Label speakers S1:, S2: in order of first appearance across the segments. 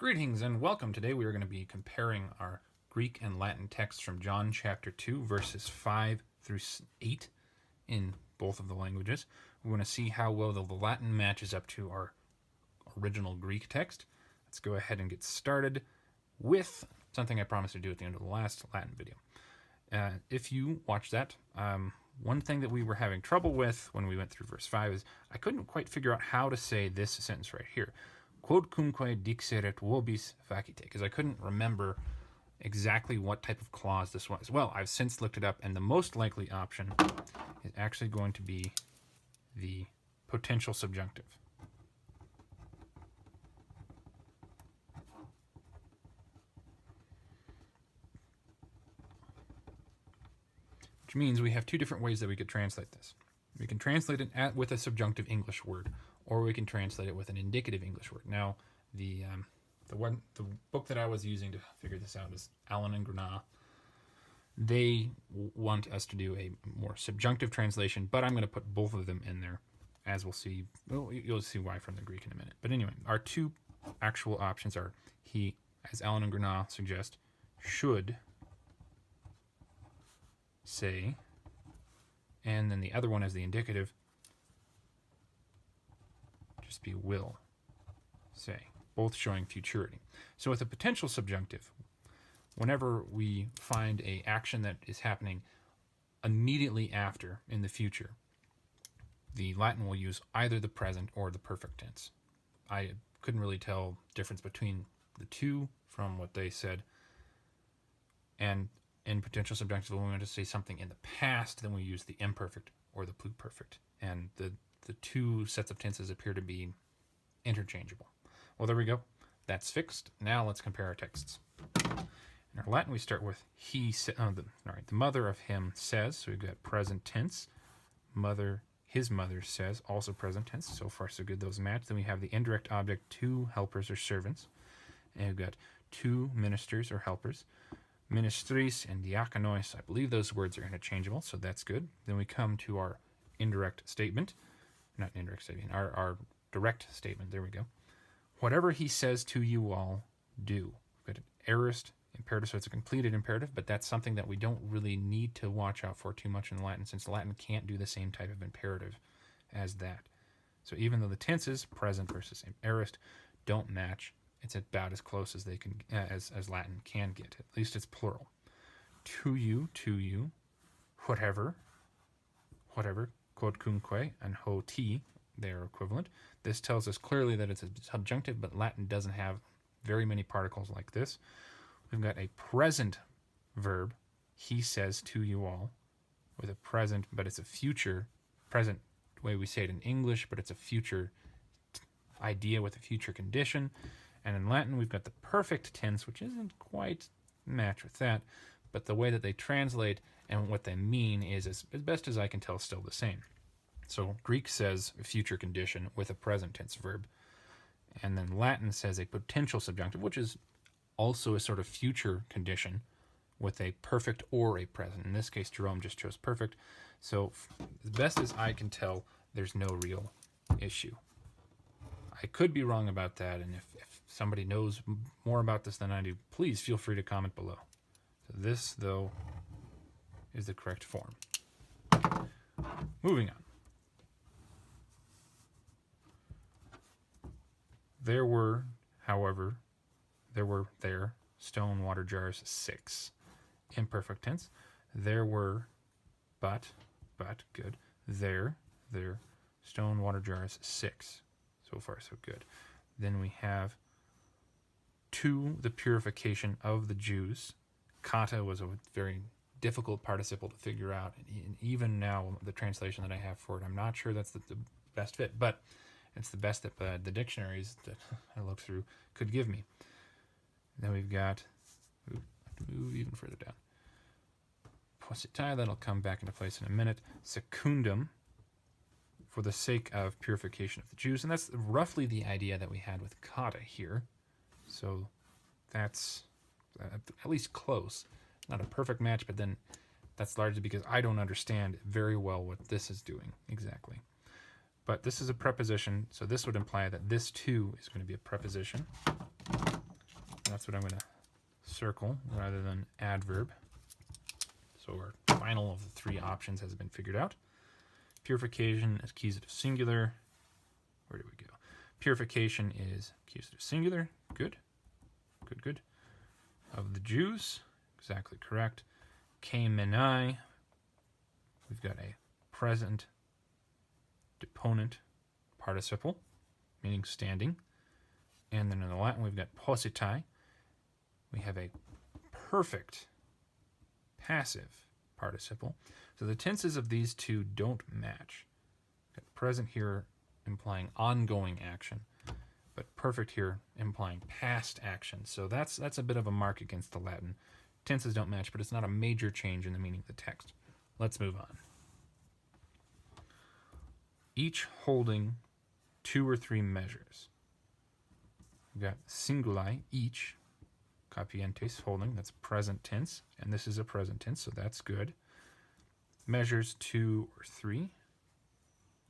S1: Greetings and welcome. Today we are going to be comparing our Greek and Latin texts from John chapter 2 verses 5 through 8 in both of the languages. We're going to see how well the Latin matches up to our original Greek text. Let's go ahead and get started with something I promised to do at the end of the last Latin video. If you watched that, one thing that we were having trouble with when we went through verse 5 is I couldn't quite figure out how to say this sentence right here. Quodcumque dixeret vobis facite, because I couldn't remember exactly what type of clause this was. Well, I've since looked it up, and the most likely option is actually going to be the potential subjunctive. Which means we have two different ways that we could translate this. We can translate it with a subjunctive English word, or we can translate it with an indicative English word. Now, the book that I was using to figure this out is Allen and Grenat. They want us to do a more subjunctive translation, but I'm going to put both of them in there, as we'll see. Well, you'll see why from the Greek in a minute. But anyway, our two actual options are he, as Allen and Grenat suggest, should say, and then the other one as the indicative, just be will say, both showing futurity. So with a potential subjunctive, whenever we find an action that is happening immediately after in the future, the Latin will use either the present or the perfect tense. I couldn't really tell difference between the two from what they said. And in potential subjunctive, when we want to say something in the past, then we use the imperfect or the pluperfect. And the two sets of tenses appear to be interchangeable. Well, there we go. That's fixed. Now let's compare our texts. In our Latin, we start with the mother of him says. So we've got present tense. His mother says, also present tense. So far, so good. Those match. Then we have the indirect object, two helpers or servants. And we've got two ministers or helpers. Ministris and diakonos. I believe those words are interchangeable, so that's good. Then we come to our indirect statement. Not indirect statement, our direct statement. There we go. Whatever he says to you all, do. We've got an aorist imperative, so it's a completed imperative, but that's something that we don't really need to watch out for too much in Latin, since Latin can't do the same type of imperative as that. So even though the tenses, present versus aorist, don't match, it's about as close as they can, as Latin can get. At least it's plural. To you, whatever, quodcumque, and hoti, they are equivalent. This tells us clearly that it's a subjunctive, but Latin doesn't have very many particles like this. We've got a present verb, he says to you all, with a present, but it's a future, present way we say it in English, but it's a future idea with a future condition. And in Latin, we've got the perfect tense, which isn't quite match with that, but the way that they translate and what they mean is, as best as I can tell, still the same. So Greek says future condition with a present tense verb, and then Latin says a potential subjunctive, which is also a sort of future condition with a perfect or a present. In this case, Jerome just chose perfect. So as best as I can tell, there's no real issue. I could be wrong about that, and if somebody knows more about this than I do, please feel free to comment below. So this, though, is the correct form. Moving on. There were stone water jars 6. Imperfect tense. There were, but, good. There, stone water jars 6. So far, so good. Then we have to the purification of the Jews. Kata was a very difficult participle to figure out. And even now, the translation that I have for it, I'm not sure that's the best fit, but it's the best that the dictionaries that I looked through could give me. Then we've got, move even further down. Positai, that'll come back into place in a minute. Secundum, for the sake of purification of the Jews. And that's roughly the idea that we had with kata here. So that's at least close. Not a perfect match, but then that's largely because I don't understand very well what this is doing exactly. But this is a preposition, so this would imply that this too is going to be a preposition. That's what I'm going to circle rather than adverb. So our final of the three options has been figured out. Purification is accusative singular. Where do we go? Purification is accusative singular. Good. Good, good. Of the Jews. Exactly correct. Kamenai. We've got a present deponent participle, meaning standing. And then in the Latin, we've got positai. We have a perfect passive participle. So the tenses of these two don't match. Got present here implying ongoing action, but perfect here implying past action. So that's a bit of a mark against the Latin. Tenses don't match, but it's not a major change in the meaning of the text. Let's move on. Each holding 2 or 3 measures. We've got singuli, each, capientes, holding, that's present tense, and this is a present tense, so that's good. Measures 2 or 3.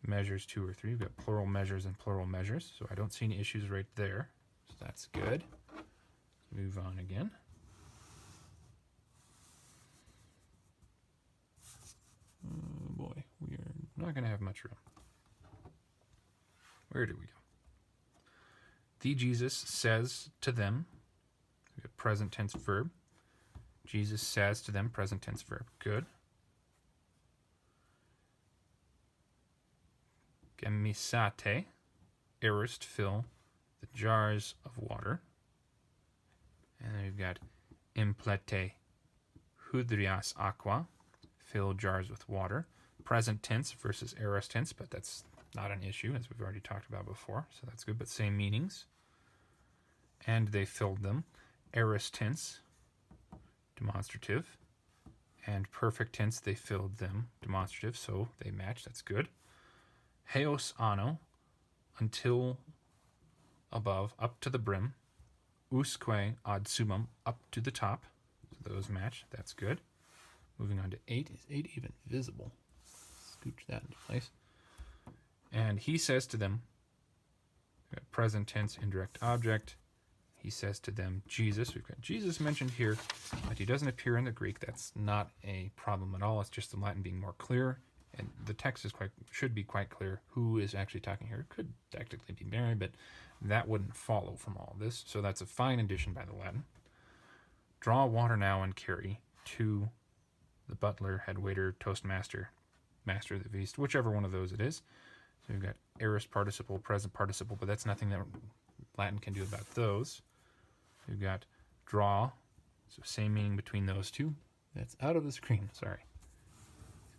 S1: Measures 2 or 3. We've got plural measures and plural measures, so I don't see any issues right there, so that's good. Move on again. Oh boy, we are not going to have much room. Where do we go? The Jesus says to them, we got present tense verb. Jesus says to them, present tense verb. Good. Gemisate, erist, fill the jars of water. And then we've got implete hudrias aqua, fill jars with water. Present tense versus aorist tense, but that's not an issue, as we've already talked about before, so that's good, but same meanings. And they filled them. Aorist tense, demonstrative. And perfect tense, they filled them, demonstrative, so they match, that's good. Heos ano, until above, up to the brim. Usque ad sumum, up to the top. So those match, that's good. Moving on to 8. Is 8 even visible? Scooch that into place. And he says to them, present tense, indirect object. He says to them, Jesus. We've got Jesus mentioned here, but he doesn't appear in the Greek. That's not a problem at all. It's just the Latin being more clear. And the text should be quite clear who is actually talking here. It could technically be Mary, but that wouldn't follow from all this. So that's a fine addition by the Latin. Draw water now and carry to the butler, head waiter, toastmaster, master of the feast, whichever one of those it is. So we've got aorist participle, present participle, but that's nothing that Latin can do about those. We've got draw, so same meaning between those two. That's out of the screen, sorry.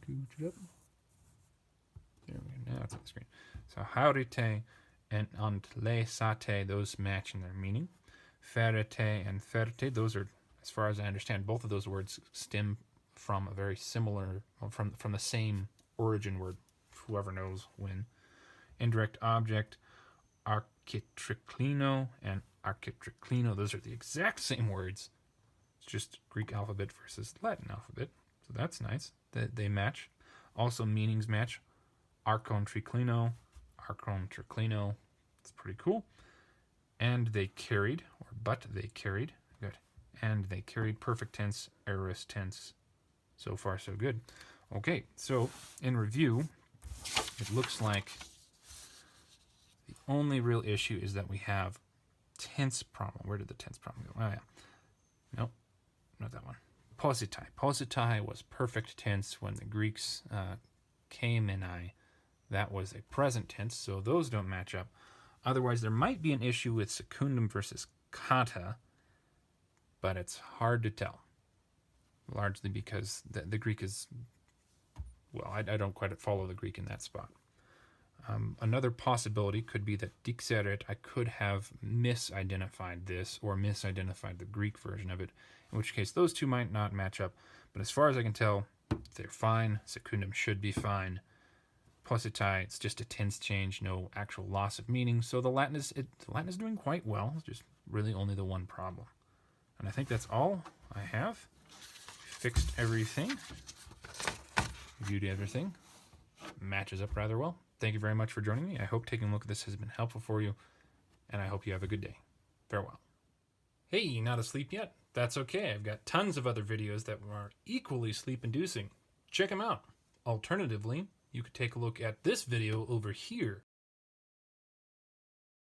S1: Scooch it up. There we go, now it's on the screen. So haurite and antleisate, those match in their meaning. Ferete and ferte, those are, as far as I understand, both of those words stem from a very similar, from the same origin word, whoever knows when. Indirect object, architriclino and architriclino, those are the exact same words. It's just Greek alphabet versus Latin alphabet, so that's nice that they match. Also meanings match. Archon triclino, it's pretty cool. And they carried, or but they carried, good. And they carried, perfect tense, aorist tense. So far, so good. Okay, so in review, it looks like the only real issue is that we have tense problem. Where did the tense problem go? Oh, yeah. Nope, not that one. Positai. Positai was perfect tense when the Greeks came in. That was a present tense, so those don't match up. Otherwise, there might be an issue with secundum versus kata, but it's hard to tell. Largely because the Greek is, well, I don't quite follow the Greek in that spot. Another possibility could be that dixeret, I could have misidentified this or misidentified the Greek version of it, in which case those two might not match up. But as far as I can tell, they're fine. Secundum should be fine. Positai, it's just a tense change, no actual loss of meaning. So the Latin is doing quite well. It's just really only the one problem. And I think that's all I have. Fixed everything. Reviewed everything. Matches up rather well. Thank you very much for joining me. I hope taking a look at this has been helpful for you, and I hope you have a good day. Farewell. Hey, not asleep yet? That's okay. I've got tons of other videos that are equally sleep inducing. Check them out. Alternatively, you could take a look at this video over here